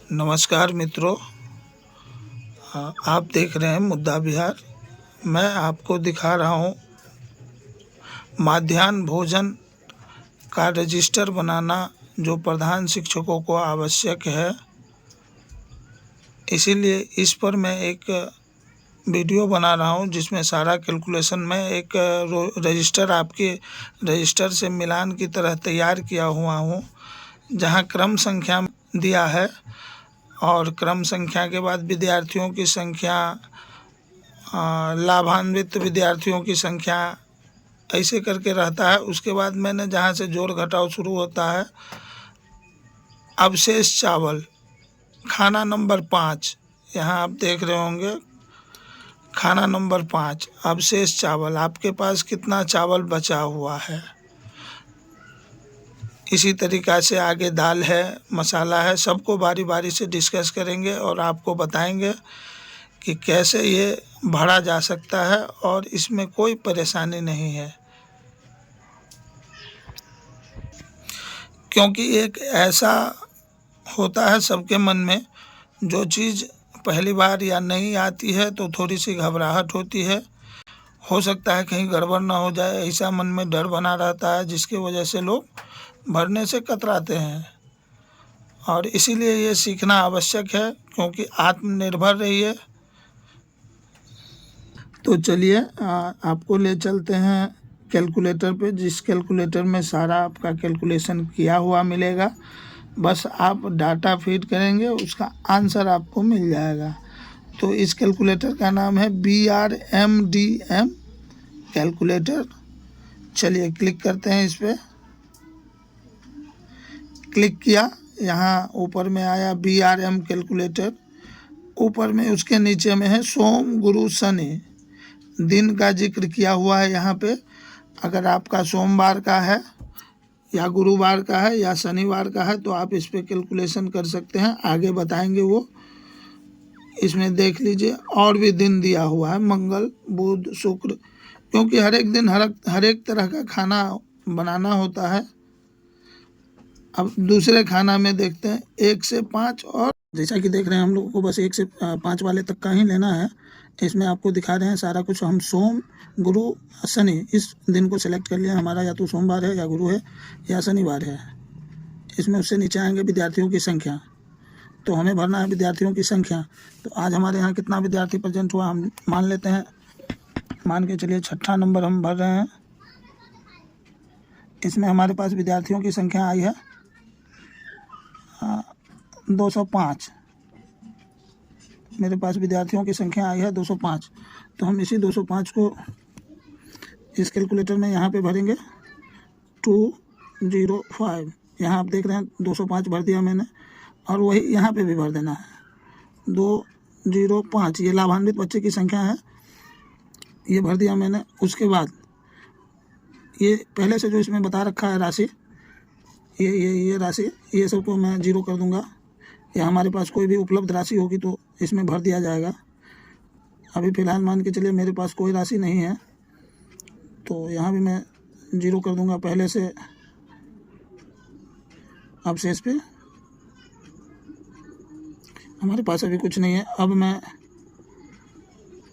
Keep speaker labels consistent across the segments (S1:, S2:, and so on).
S1: नमस्कार मित्रों, आप देख रहे हैं मुद्दा बिहार। मैं आपको दिखा रहा हूँ माध्याह्न भोजन का रजिस्टर बनाना, जो प्रधान शिक्षकों को आवश्यक है। इसीलिए इस पर मैं एक वीडियो बना रहा हूँ जिसमें सारा कैलकुलेशन मैं एक रजिस्टर आपके रजिस्टर से मिलान की तरह तैयार किया हुआ हूँ, जहाँ क्रम संख्या दिया है और क्रम संख्या के बाद विद्यार्थियों की संख्या, लाभान्वित विद्यार्थियों की संख्या, ऐसे करके रहता है। उसके बाद मैंने जहाँ से जोड़ घटाव शुरू होता है, अवशेष चावल खाना नंबर 5, यहाँ आप देख रहे होंगे खाना नंबर 5 अवशेष चावल, आपके पास कितना चावल बचा हुआ है। इसी तरीक़ा से आगे दाल है, मसाला है, सबको बारी बारी से डिस्कस करेंगे और आपको बताएंगे कि कैसे ये भरा जा सकता है और इसमें कोई परेशानी नहीं है। क्योंकि एक ऐसा होता है सबके मन में, जो चीज़ पहली बार या नहीं आती है तो थोड़ी सी घबराहट होती है, हो सकता है कहीं गड़बड़ ना हो जाए, ऐसा मन में डर बना रहता है, जिसकी वजह से लोग भरने से कतराते हैं। और इसीलिए ये सीखना आवश्यक है, क्योंकि आत्मनिर्भर रहिए। तो चलिए आपको ले चलते हैं कैलकुलेटर पे, जिस कैलकुलेटर में सारा आपका कैलकुलेशन किया हुआ मिलेगा। बस आप डाटा फीड करेंगे, उसका आंसर आपको मिल जाएगा। तो इस कैलकुलेटर का नाम है BRMDM कैलकुलेटर। चलिए क्लिक करते हैं इस पर। क्लिक किया, यहाँ ऊपर में आया BRM कैलकुलेटर, ऊपर में उसके नीचे में है सोम गुरु शनि, दिन का जिक्र किया हुआ है यहाँ पे। अगर आपका सोमवार का है या गुरुवार का है या शनिवार का है तो आप इस पे कैलकुलेशन कर सकते हैं, आगे बताएंगे वो। इसमें देख लीजिए और भी दिन दिया हुआ है, मंगल बुध शुक्र, क्योंकि हर एक दिन हर एक तरह का खाना बनाना होता है। अब दूसरे खाना में देखते हैं 1 से 5, और जैसा कि देख रहे हैं हम लोगों को बस 1 से 5 वाले तक का ही लेना है। इसमें आपको दिखा रहे हैं सारा कुछ। हम सोम गुरु शनि इस दिन को सिलेक्ट कर लिया, हमारा या तो सोमवार है या गुरु है या शनिवार है। इसमें उससे नीचे आएंगे विद्यार्थियों की संख्या, तो हमें भरना है विद्यार्थियों की संख्या। तो आज हमारे यहाँ कितना विद्यार्थी प्रेजेंट हुआ हम मान लेते हैं, मान के चलिए 6ठा नंबर हम भर रहे हैं। इसमें हमारे पास विद्यार्थियों की संख्या आई है 205। मेरे पास विद्यार्थियों की संख्या आई है 205। तो हम इसी 205 को इस कैलकुलेटर में यहाँ पे भरेंगे 205। यहाँ आप देख रहे हैं 205 भर दिया मैंने, और वही यहाँ पे भी भर देना है 205। ये लाभान्वित बच्चे की संख्या है, ये भर दिया मैंने। उसके बाद ये पहले से जो इसमें बता रखा है राशि, ये राशि, ये सबको मैं 0 कर दूंगा। या हमारे पास कोई भी उपलब्ध राशि होगी तो इसमें भर दिया जाएगा। अभी फ़िलहाल मान के चलिए मेरे पास कोई राशि नहीं है, तो यहाँ भी मैं 0 कर दूंगा पहले से। अवशेष पे हमारे पास अभी कुछ नहीं है। अब मैं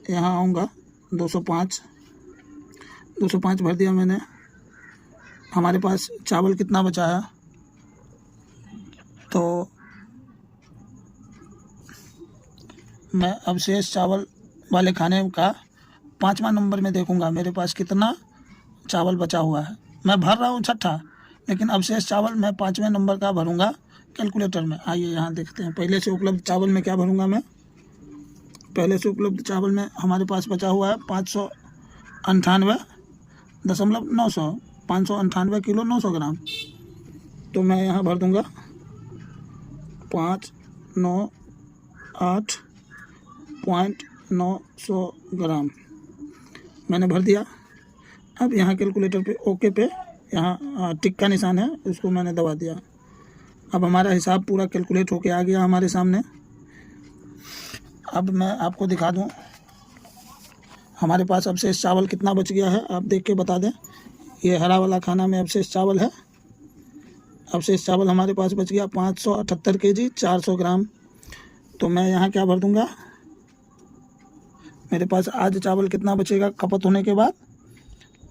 S1: यहाँ आऊँगा 205 भर दिया मैंने। हमारे पास चावल कितना बचा है, तो मैं अवशेष चावल वाले खाने का 5वां नंबर में देखूंगा मेरे पास कितना चावल बचा हुआ है। मैं भर रहा हूँ 6ठा, लेकिन अवशेष चावल मैं 5वें नंबर का भरूंगा कैलकुलेटर में। आइए यहाँ देखते हैं पहले से उपलब्ध चावल में क्या भरूंगा मैं। पहले से उपलब्ध चावल में हमारे पास बचा हुआ है 598 किलो 900 ग्राम। तो मैं यहाँ भर दूंगा 598.900 ग्राम मैंने भर दिया। अब यहाँ कैलकुलेटर पे ओके पे यहाँ टिक का निशान है, उसको मैंने दबा दिया। अब हमारा हिसाब पूरा कैलकुलेट होके आ गया हमारे सामने। अब मैं आपको दिखा दूँ हमारे पास अवशेष चावल कितना बच गया है, आप देख के बता दें। ये हरा वाला खाना में अवशेष चावल है। अवशेष चावल हमारे पास बच गया 578 kg 400 ग्राम तो मैं यहाँ क्या भर दूंगा, मेरे पास आज चावल कितना बचेगा खपत होने के बाद,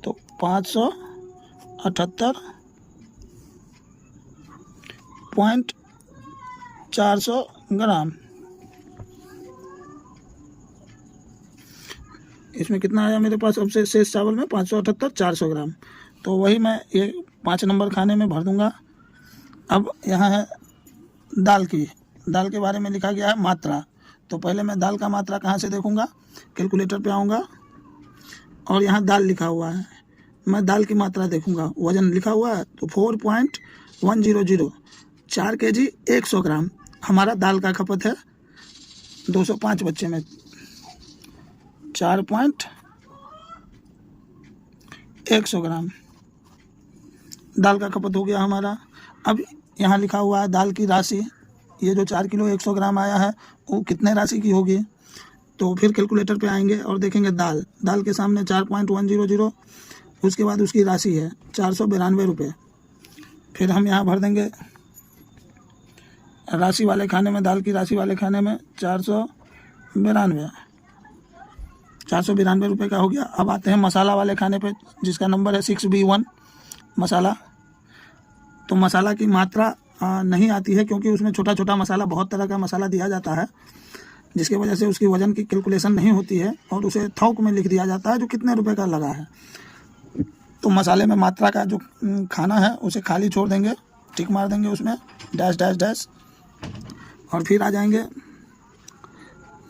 S1: तो 578.400 ग्राम। इसमें कितना आया मेरे पास अब से शेष चावल में 578.400 ग्राम। तो वही मैं ये 5 नंबर खाने में भर दूंगा। अब यहाँ है दाल के बारे में लिखा गया है मात्रा। तो पहले मैं दाल का मात्रा कहाँ से देखूंगा, कैलकुलेटर पे आऊँगा और यहाँ दाल लिखा हुआ है, मैं दाल की मात्रा देखूंगा। वजन लिखा हुआ है तो 4.100, 4 kg 100 ग्राम हमारा दाल का खपत है 205 बच्चे में। 4.100 ग्राम दाल का खपत हो गया हमारा। अब यहाँ लिखा हुआ है दाल की राशि, ये जो 4 किलो 100 ग्राम आया है वो कितने राशि की होगी। तो फिर कैलकुलेटर पे आएंगे और देखेंगे दाल के सामने 4.100, उसके बाद उसकी राशि है 492 रुपये। फिर हम यहाँ भर देंगे राशि वाले खाने में, दाल की राशि वाले खाने में 492 रुपये का हो गया। अब आते हैं मसाला वाले खाने पे, जिसका नंबर है 6B1 मसाला। तो मसाला की मात्रा नहीं आती है, क्योंकि उसमें छोटा छोटा मसाला, बहुत तरह का मसाला दिया जाता है, जिसकी वजह से उसकी वज़न की कैलकुलेशन नहीं होती है और उसे थोक में लिख दिया जाता है जो कितने रुपए का लगा है। तो मसाले में मात्रा का जो खाना है उसे खाली छोड़ देंगे, टिक मार देंगे उसमें डैश डैश डैश, और फिर आ जाएंगे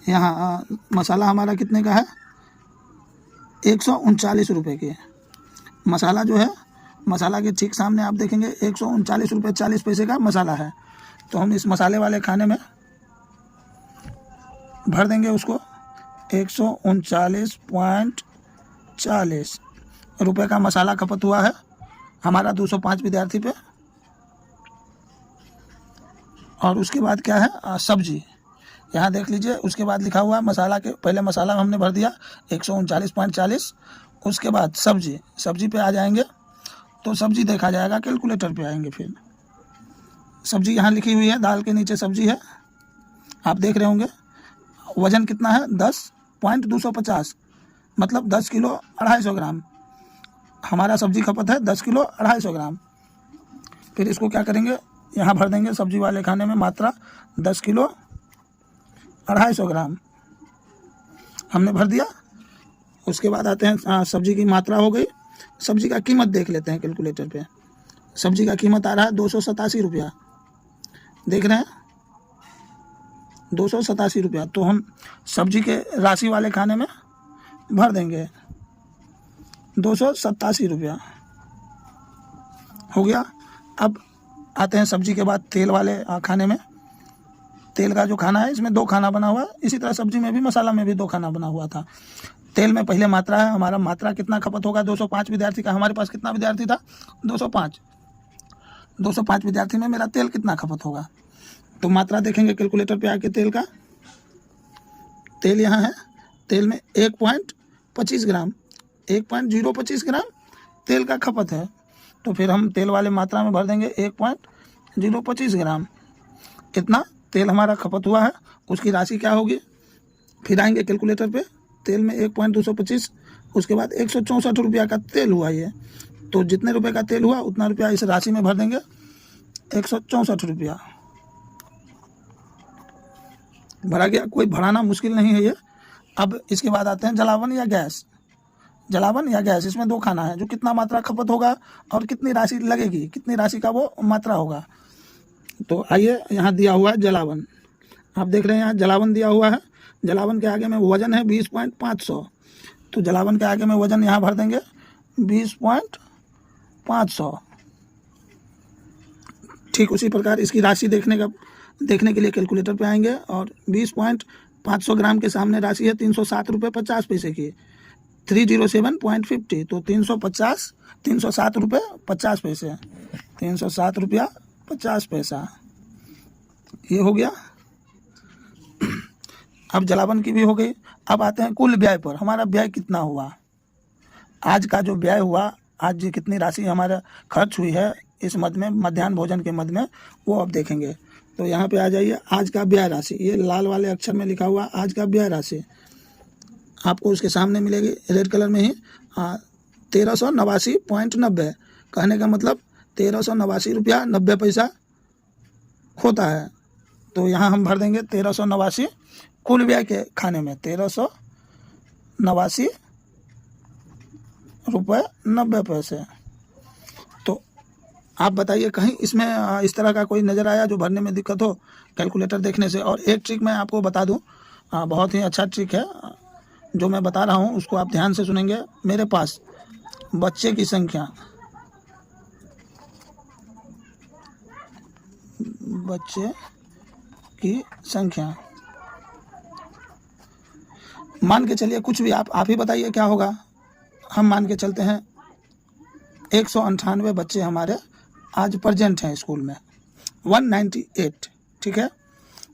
S1: यहाँ मसाला हमारा कितने का है 139 रुपये के। मसाला जो है, मसाला के ठीक सामने आप देखेंगे 139 रुपये 40 पैसे का मसाला है। तो हम इस मसाले वाले खाने में भर देंगे उसको 139.40 रुपये का मसाला खपत हुआ है हमारा 205 विद्यार्थी पे। और उसके बाद क्या है सब्जी, यहाँ देख लीजिए। उसके बाद लिखा हुआ है मसाला के, पहले मसाला हमने भर दिया 139.40, उसके बाद सब्जी पे आ जाएंगे तो सब्जी देखा जाएगा, कैलकुलेटर पे आएंगे। फिर सब्जी यहाँ लिखी हुई है, दाल के नीचे सब्जी है, आप देख रहे होंगे। वज़न कितना है 10.250, मतलब 10 किलो 250 ग्राम हमारा सब्जी खपत है, 10 किलो 250 ग्राम। फिर इसको क्या करेंगे, यहाँ भर देंगे सब्जी वाले खाने में मात्रा 10 किलो 250 ग्राम हमने भर दिया। उसके बाद आते हैं सब्जी की मात्रा हो गई। सब्जी का कीमत देख लेते हैं कैलकुलेटर पे। सब्जी का कीमत आ रहा है 287 रुपया, देख रहे हैं 287 रुपया। तो हम सब्जी के राशि वाले खाने में भर देंगे 287 रुपया, हो गया। अब आते हैं सब्जी के बाद तेल वाले खाने में। तेल का जो खाना है इसमें 2 खाना बना हुआ है, इसी तरह सब्जी में भी, मसाला में भी 2 खाना बना हुआ था। तेल में पहले मात्रा है, हमारा मात्रा कितना खपत होगा 205 विद्यार्थी का। हमारे पास कितना विद्यार्थी था 205 विद्यार्थी में मेरा तेल कितना खपत होगा। तो मात्रा देखेंगे कैलकुलेटर पे आके तेल का। तेल यहाँ है, तेल में 1.25 ग्राम 1.025 ग्राम तेल का खपत है। तो फिर हम तेल वाले मात्रा में भर देंगे 1.025 ग्राम। इतना तेल हमारा खपत हुआ है, उसकी राशि क्या होगी। फिर आएंगे कैलकुलेटर पे, तेल में 1.225, उसके बाद 164 रुपया का तेल हुआ ये। तो जितने रुपए का तेल हुआ उतना रुपया इस राशि में भर देंगे 164 रुपया भरा गया। कोई भराना मुश्किल नहीं है ये। अब इसके बाद आते हैं जलावन या गैस। इसमें 2 खाना है, जो कितना मात्रा खपत होगा और कितनी राशि लगेगी, कितनी राशि का वो मात्रा होगा। तो आइए, यहाँ दिया हुआ है जलावन, आप देख रहे हैं यहाँ जलावन दिया हुआ है। जलावन के आगे में वजन है 20.500, तो जलावन के आगे में वजन यहाँ भर देंगे 20.500। ठीक उसी प्रकार इसकी राशि देखने के लिए कैलकुलेटर पे आएंगे और 20.500 ग्राम के सामने राशि है 307 रुपये 50 पैसे की, 307.50। तो 307 रुपये 50 पैसे, 307 रुपया 50 पैसा, ये हो गया। अब जलावन की भी हो गई। अब आते हैं कुल व्यय पर, हमारा व्यय कितना हुआ, आज का जो व्यय हुआ, आज कितनी राशि हमारा खर्च हुई है इस मद में, मध्याह्न भोजन के मद में, वो अब देखेंगे। तो यहाँ पे आ जाइए, आज का व्यय राशि, ये लाल वाले अक्षर में लिखा हुआ आज का व्यय राशि आपको उसके सामने मिलेगी रेड कलर में ही 1389.90। कहने का मतलब 1389.90 होता है। तो यहाँ हम भर देंगे 1389 कुल व्यय के खाने में 1389.90। तो आप बताइए कहीं इसमें इस तरह का कोई नज़र आया जो भरने में दिक्कत हो कैलकुलेटर देखने से। और एक ट्रिक मैं आपको बता दूं, बहुत ही अच्छा ट्रिक है जो मैं बता रहा हूं, उसको आप ध्यान से सुनेंगे। मेरे पास बच्चे की संख्या मान के चलिए, कुछ भी आप ही बताइए क्या होगा। हम मान के चलते हैं 198 बच्चे हमारे आज प्रेजेंट हैं स्कूल में, 198, ठीक है।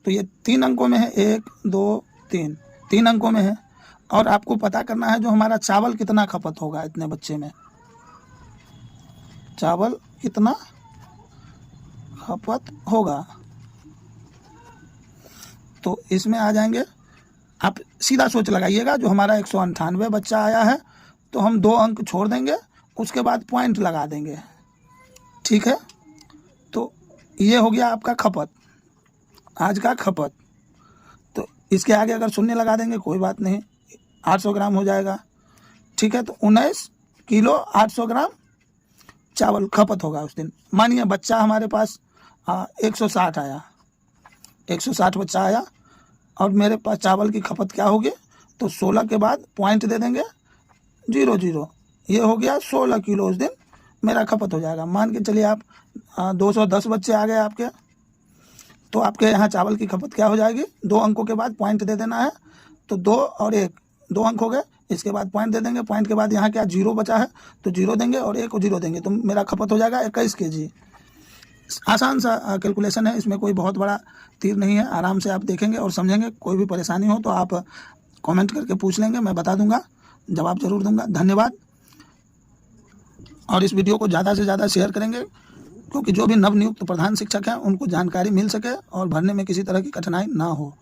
S1: तो ये 3 अंकों में है, 1 2 3, 3 अंकों में है। और आपको पता करना है जो हमारा चावल कितना खपत होगा इतने बच्चे में, चावल कितना खपत होगा। तो इसमें आ जाएंगे, आप सीधा सोच लगाइएगा। जो हमारा 198 बच्चा आया है तो हम 2 अंक छोड़ देंगे, उसके बाद पॉइंट लगा देंगे, ठीक है। तो ये हो गया आपका खपत, आज का खपत। तो इसके आगे अगर शून्य लगा देंगे कोई बात नहीं, 800 ग्राम हो जाएगा, ठीक है। तो 19 किलो 800 ग्राम चावल खपत होगा उस दिन। मानिए बच्चा हमारे पास 160 आया, 160 बच्चा आया और मेरे पास चावल की खपत क्या होगी, तो 16 के बाद पॉइंट दे देंगे 00, ये हो गया 16 किलो उस दिन मेरा खपत हो जाएगा। मान के चलिए आप 210 बच्चे आ गए आपके, तो आपके यहाँ चावल की खपत क्या हो जाएगी, 2 अंकों के बाद पॉइंट दे देना है। तो 2 और 1, 2 अंक हो गए, इसके बाद पॉइंट दे देंगे। पॉइंट के बाद यहाँ क्या 0 बचा है तो 0 देंगे और 1 को 0 देंगे, तो मेरा खपत हो जाएगा 21 kg। आसान सा कैलकुलेशन है, इसमें कोई बहुत बड़ा तीर नहीं है। आराम से आप देखेंगे और समझेंगे। कोई भी परेशानी हो तो आप कमेंट करके पूछ लेंगे, मैं बता दूंगा, जवाब जरूर दूंगा। धन्यवाद। और इस वीडियो को ज़्यादा से ज़्यादा शेयर करेंगे, क्योंकि जो भी नवनियुक्त प्रधान शिक्षक हैं उनको जानकारी मिल सके और भरने में किसी तरह की कठिनाई ना हो।